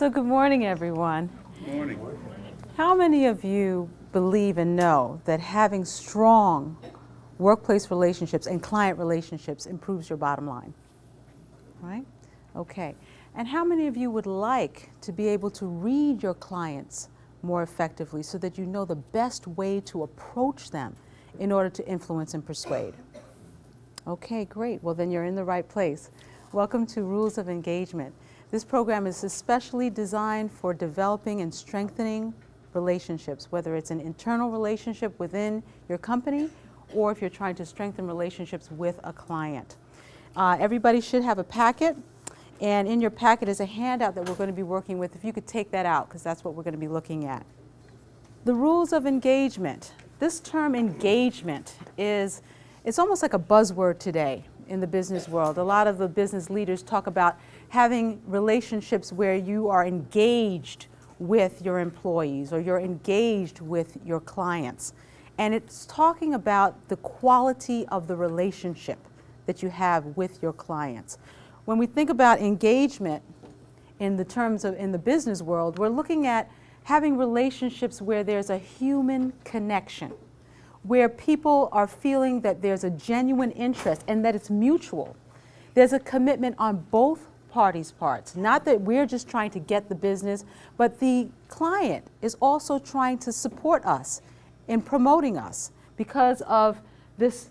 So good morning, everyone. Good morning. How many of you believe and know that having strong workplace relationships and client relationships improves your bottom line? Right? Okay. And how many of you would like to be able to read your clients more effectively so that you know the best way to approach them in order to influence and persuade? Okay, great. Well, then you're in the right place. Welcome to Rules of Engagement. This program is especially designed for developing and strengthening relationships, whether it's an internal relationship within your company or if you're trying to strengthen relationships with a client. Everybody should have a packet, and in your packet is a handout that we're going to be working with. If you could take that out, because that's what we're going to be looking at. The rules of engagement. This term engagement it's almost like a buzzword today in the business world. A lot of the business leaders talk about having relationships where you are engaged with your employees or you're engaged with your clients. And it's talking about the quality of the relationship that you have with your clients. When we think about engagement in the terms of in the business world, we're looking at having relationships where there's a human connection, where people are feeling that there's a genuine interest and that it's mutual. There's a commitment on both parties' parts. Not that we're just trying to get the business, but the client is also trying to support us in promoting us because of this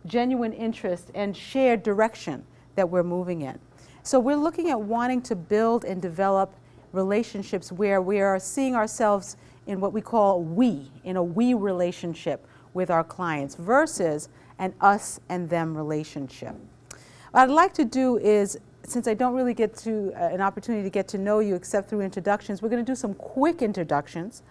genuine interest and shared direction that we're moving in. So we're looking at wanting to build and develop relationships where we are seeing ourselves in what we call in a we relationship with our clients versus an us and them relationship. What I'd like to do is, since I don't really get to an opportunity to get to know you except through introductions, we're going to do some quick introductions,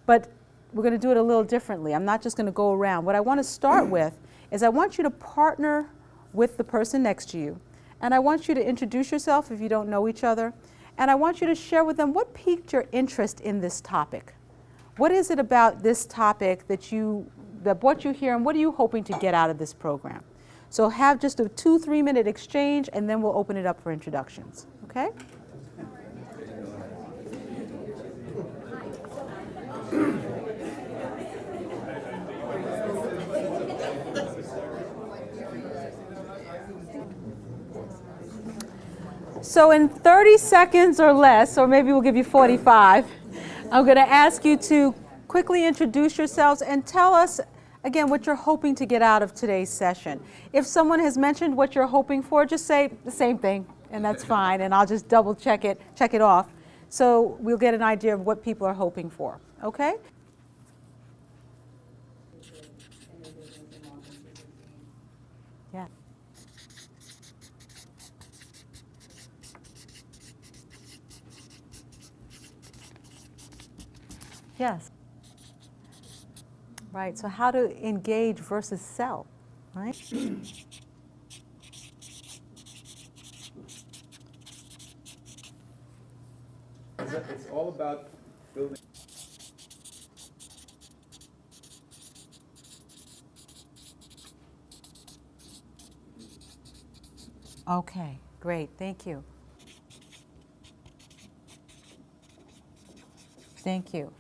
but we're going to do it a little differently. I'm not just going to go around. What I want to start with is I want you to partner with the person next to you, and I want you to introduce yourself if you don't know each other, and I want you to share with them what piqued your interest in this topic. What is it about this topic that brought you here, and what are you hoping to get out of this program? So have just a 2-3 minute exchange, and then we'll open it up for introductions. Okay? So in 30 seconds or less, or maybe we'll give you 45, I'm going to ask you to quickly introduce yourselves and tell us, again, what you're hoping to get out of today's session. If someone has mentioned what you're hoping for, just say the same thing, and that's fine, and I'll just double check it off, so we'll get an idea of what people are hoping for. Okay? Yeah. Yes. Right, so how to engage versus sell, right? It's all about building. Okay, great, thank you. Thank you.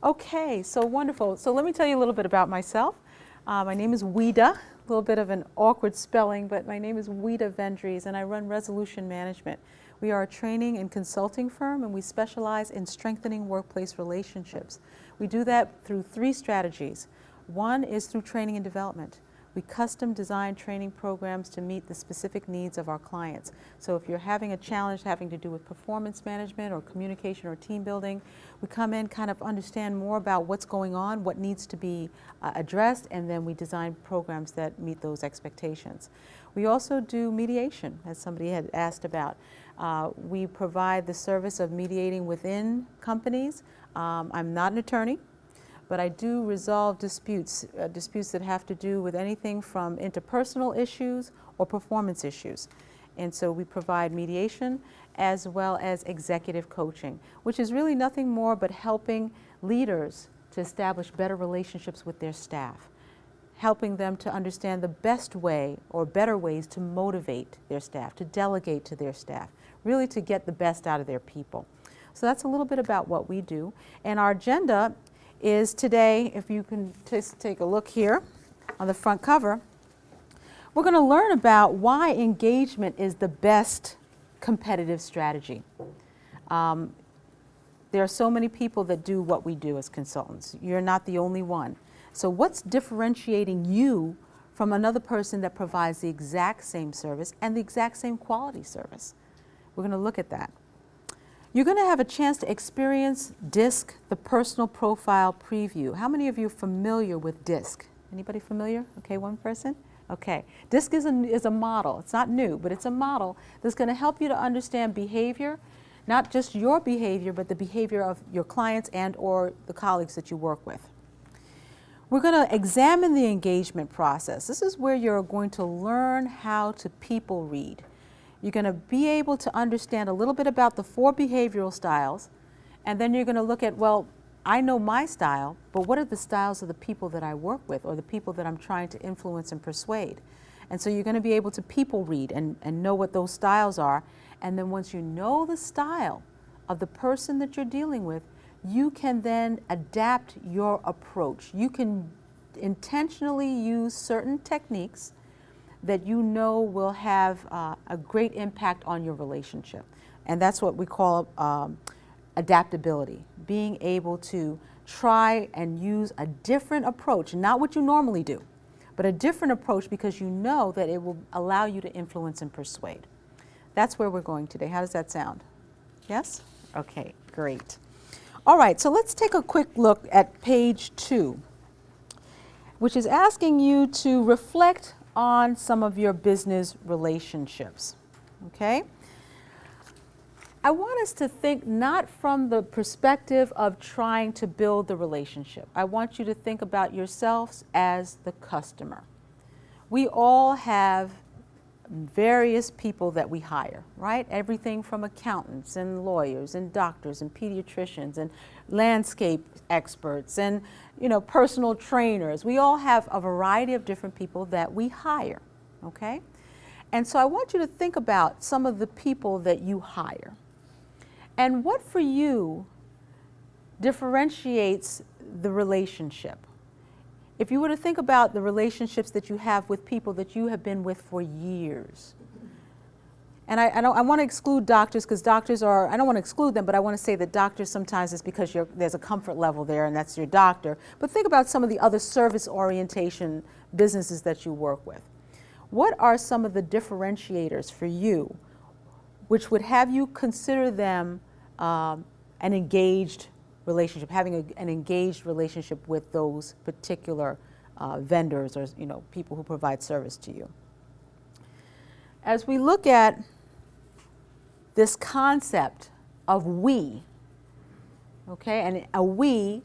Okay, so wonderful. So let me tell you a little bit about myself. My name is Ouida, a little bit of an awkward spelling, but my name is Ouida Vendries, and I run Resolution Management. We are a training and consulting firm, and we specialize in strengthening workplace relationships. We do that through 3 strategies. One is through training and development. We custom design training programs to meet the specific needs of our clients. So if you're having a challenge having to do with performance management or communication or team building, we come in, kind of understand more about what's going on, what needs to be addressed, and then we design programs that meet those expectations. We also do mediation, as somebody had asked about. We provide the service of mediating within companies. I'm not an attorney, but I do resolve disputes that have to do with anything from interpersonal issues or performance issues. And so we provide mediation as well as executive coaching, which is really nothing more but helping leaders to establish better relationships with their staff, helping them to understand the best way or better ways to motivate their staff, to delegate to their staff, really to get the best out of their people. So that's a little bit about what we do. And our agenda is today, if you can just take a look here on the front cover, we're going to learn about why engagement is the best competitive strategy. There are so many people that do what we do as consultants. You're not the only one. So what's differentiating you from another person that provides the exact same service and the exact same quality service? We're going to look at that. You're going to have a chance to experience DISC, the Personal Profile Preview. How many of you are familiar with DISC? Anybody familiar? Okay, one person? Okay. DISC is a model. It's not new, but it's a model that's going to help you to understand behavior, not just your behavior, but the behavior of your clients and or the colleagues that you work with. We're going to examine the engagement process. This is where you're going to learn how to people read. You're going to be able to understand a little bit about the 4 behavioral styles, and then you're going to look at, well, I know my style, but what are the styles of the people that I work with or the people that I'm trying to influence and persuade? And so you're going to be able to people read and know what those styles are. And then once you know the style of the person that you're dealing with, you can then adapt your approach. You can intentionally use certain techniques that you know will have a great impact on your relationship. And that's what we call adaptability, being able to try and use a different approach, not what you normally do, but a different approach because you know that it will allow you to influence and persuade. That's where we're going today. How does that sound? Yes? Okay, great. All right, so let's take a quick look at page 2, which is asking you to reflect on some of your business relationships, okay? I want us to think not from the perspective of trying to build the relationship. I want you to think about yourselves as the customer. We all have various people that we hire, right? Everything from accountants and lawyers and doctors and pediatricians and landscape experts and, you know, personal trainers. We all have a variety of different people that we hire, okay? And so I want you to think about some of the people that you hire. And what for you differentiates the relationship? If you were to think about the relationships that you have with people that you have been with for years, and I want to exclude doctors because doctors are, I don't want to exclude them, but I want to say that doctors sometimes is because there's a comfort level there and that's your doctor. But think about some of the other service orientation businesses that you work with. What are some of the differentiators for you which would have you consider them an engaged relationship, having an engaged relationship with those particular vendors or, you know, people who provide service to you? As we look at this concept of we, okay, and a we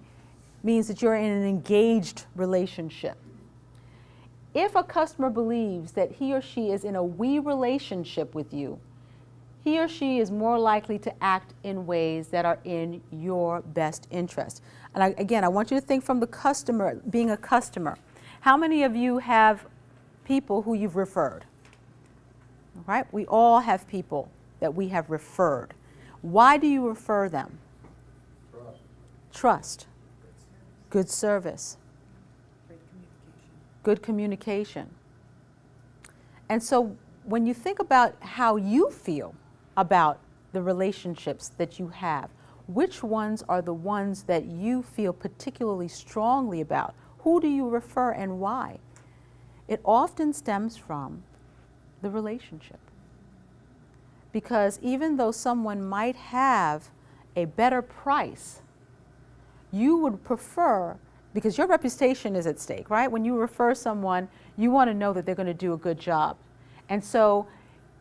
means that you're in an engaged relationship. If a customer believes that he or she is in a we relationship with you, he or she is more likely to act in ways that are in your best interest. And again, I want you to think from the customer, being a customer. How many of you have people who you've referred? All right, we all have people that we have referred. Why do you refer them? Trust. Good service. Good communication. And so when you think about how you feel about the relationships that you have, which ones are the ones that you feel particularly strongly about? Who do you refer and why? It often stems from the relationship. Because even though someone might have a better price, you would prefer, because your reputation is at stake, right? When you refer someone, you want to know that they're going to do a good job. And so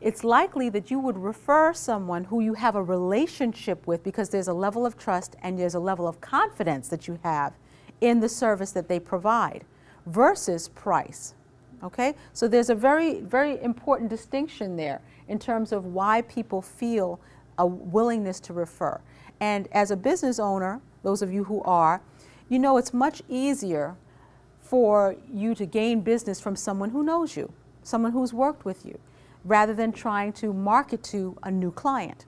it's likely that you would refer someone who you have a relationship with because there's a level of trust and there's a level of confidence that you have in the service that they provide versus price. Okay? So there's a very, very important distinction there in terms of why people feel a willingness to refer. And as a business owner, those of you who are, you know it's much easier for you to gain business from someone who knows you, someone who's worked with you, rather than trying to market to a new client.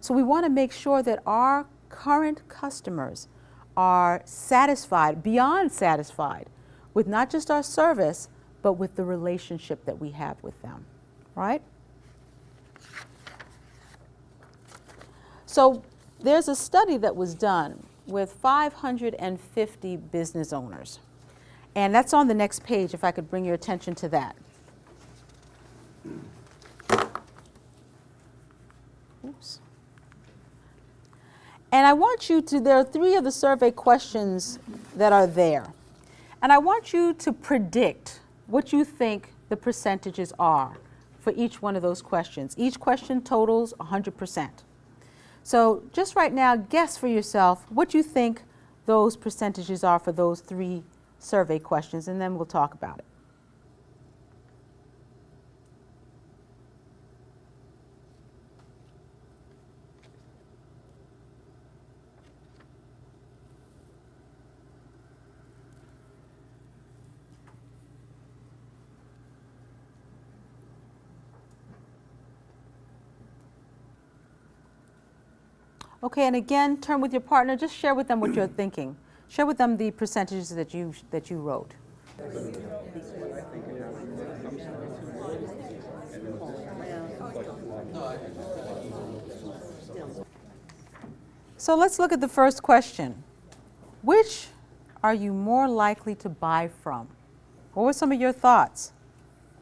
So we want to make sure that our current customers are satisfied, beyond satisfied, with not just our service, but with the relationship that we have with them, right? So there's a study that was done with 550 business owners. And that's on the next page, if I could bring your attention to that. Oops. And I want you to, there are 3 of the survey questions that are there. And I want you to predict what you think the percentages are for each one of those questions. Each question totals 100%. So just right now, guess for yourself what you think those percentages are for those 3 survey questions, and then we'll talk about it. Okay, and again, turn with your partner, just share with them what you're thinking. Share with them the percentages that you wrote. So let's look at the first question. Which are you more likely to buy from? What were some of your thoughts?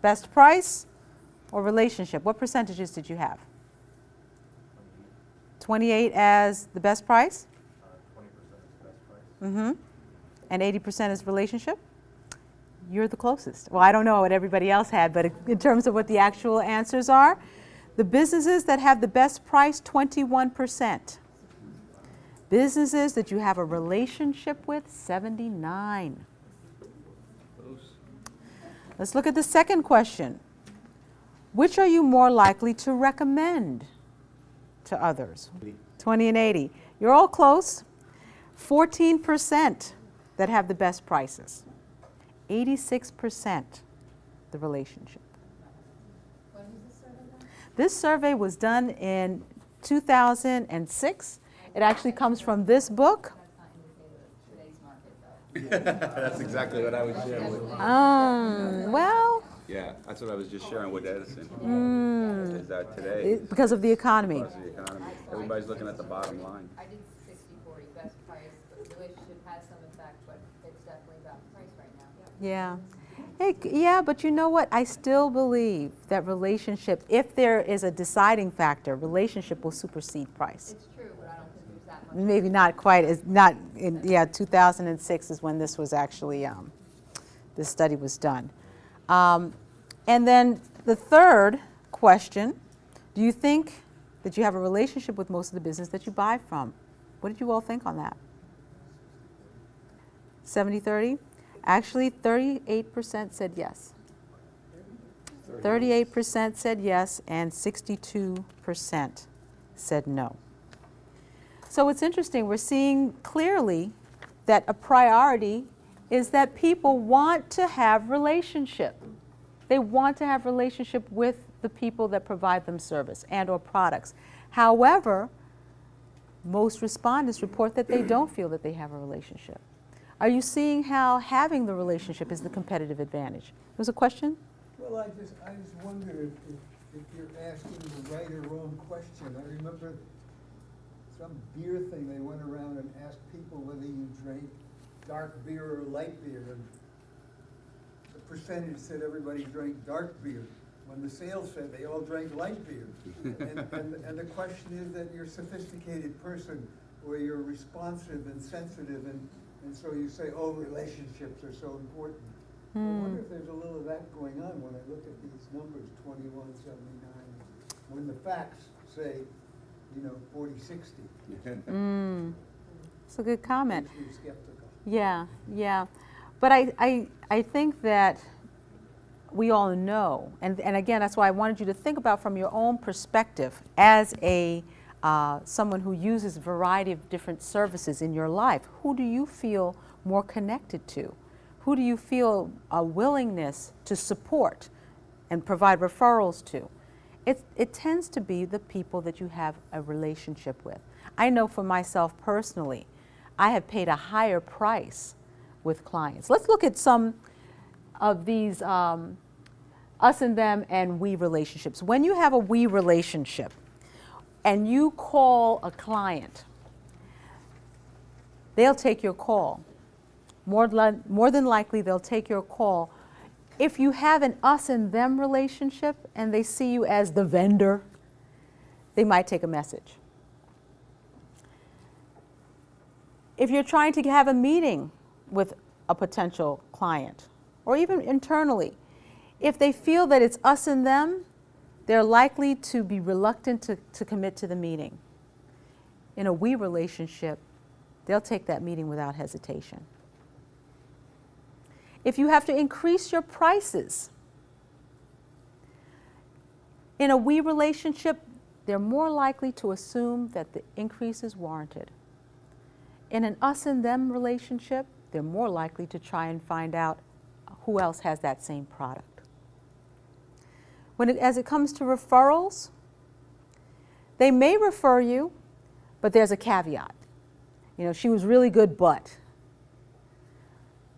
Best price or relationship? What percentages did you have? 28 as the best price? 20% is best price. Mm-hmm. And 80% is relationship? You're the closest. Well, I don't know what everybody else had, but in terms of what the actual answers are, the businesses that have the best price, 21%. Businesses that you have a relationship with, 79. Let's look at the second question. Which are you more likely to recommend to others? 20 and 80. You're all close. 14% that have the best prices. 86% the relationship. When was this survey done? This survey was done in 2006. It actually comes from this book. That's not indicative of today's market, though. That's exactly what I was sharing with. Well, Yeah, that's what I was just sharing with Edison. Is that today, because of the economy. because of the economy, everybody's looking at the bottom line. I did 60/40, best price, the relationship has some effect, but it's definitely about price right now. Yeah. Hey, yeah, but you know what? I still believe that relationship, if there is a deciding factor, relationship will supersede price. It's true, but I don't think there's that much. Maybe not quite as, not in, yeah, 2006 is when this was actually, this study was done. And then the third question, do you think that you have a relationship with most of the business that you buy from? What did you all think on that? 70-30? Actually, 38% said yes. 38% said yes, and 62% said no. So it's interesting, we're seeing clearly that a priority is that people want to have relationship. They want to have relationship with the people that provide them service and or products. However, most respondents report that they don't feel that they have a relationship. Are you seeing how having the relationship is the competitive advantage? There was a question? Well, I just wonder if you're asking the right or wrong question. I remember some beer thing, they went around and asked people whether you drank dark beer or light beer, and the percentage said everybody drank dark beer, when the sales said they all drank light beer. And the question is that you're a sophisticated person, where you're responsive and sensitive, and so you say, oh, relationships are so important. I wonder if there's a little of that going on when I look at these numbers, 21, 79, when the facts say, 40, 60. It's a good comment. Makes me skeptical. Yeah, yeah. But I think that we all know, and again, that's why I wanted you to think about from your own perspective as a someone who uses a variety of different services in your life. Who do you feel more connected to? Who do you feel a willingness to support and provide referrals to? It tends to be the people that you have a relationship with. I know for myself personally, I have paid a higher price with clients. Let's look at some of these us and them and we relationships. When you have a we relationship and you call a client, they'll take your call. More than likely, they'll take your call. If you have an us and them relationship and they see you as the vendor, they might take a message. If you're trying to have a meeting with a potential client, or even internally, if they feel that it's us and them, they're likely to be reluctant to commit to the meeting. In a we relationship, they'll take that meeting without hesitation. If you have to increase your prices, in a we relationship, they're more likely to assume that the increase is warranted. In an us and them relationship, they're more likely to try and find out who else has that same product. As it comes to referrals, they may refer you, but there's a caveat. You know, she was really good, but.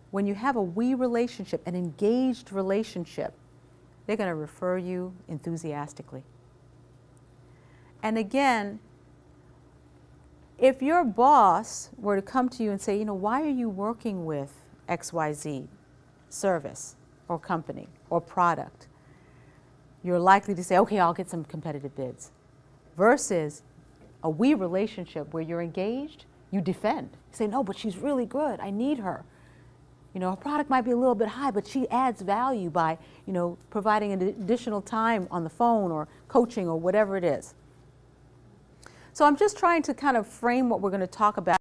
When you have a we relationship, an engaged relationship, they're going to refer you enthusiastically. And again, if your boss were to come to you and say, you know, why are you working with XYZ service or company or product? You're likely to say, okay, I'll get some competitive bids. Versus a we relationship where you're engaged, you defend. You say, no, but she's really good. I need her. You know, her product might be a little bit high, but she adds value by, you know, providing an additional time on the phone or coaching or whatever it is. So I'm just trying to kind of frame what we're going to talk about.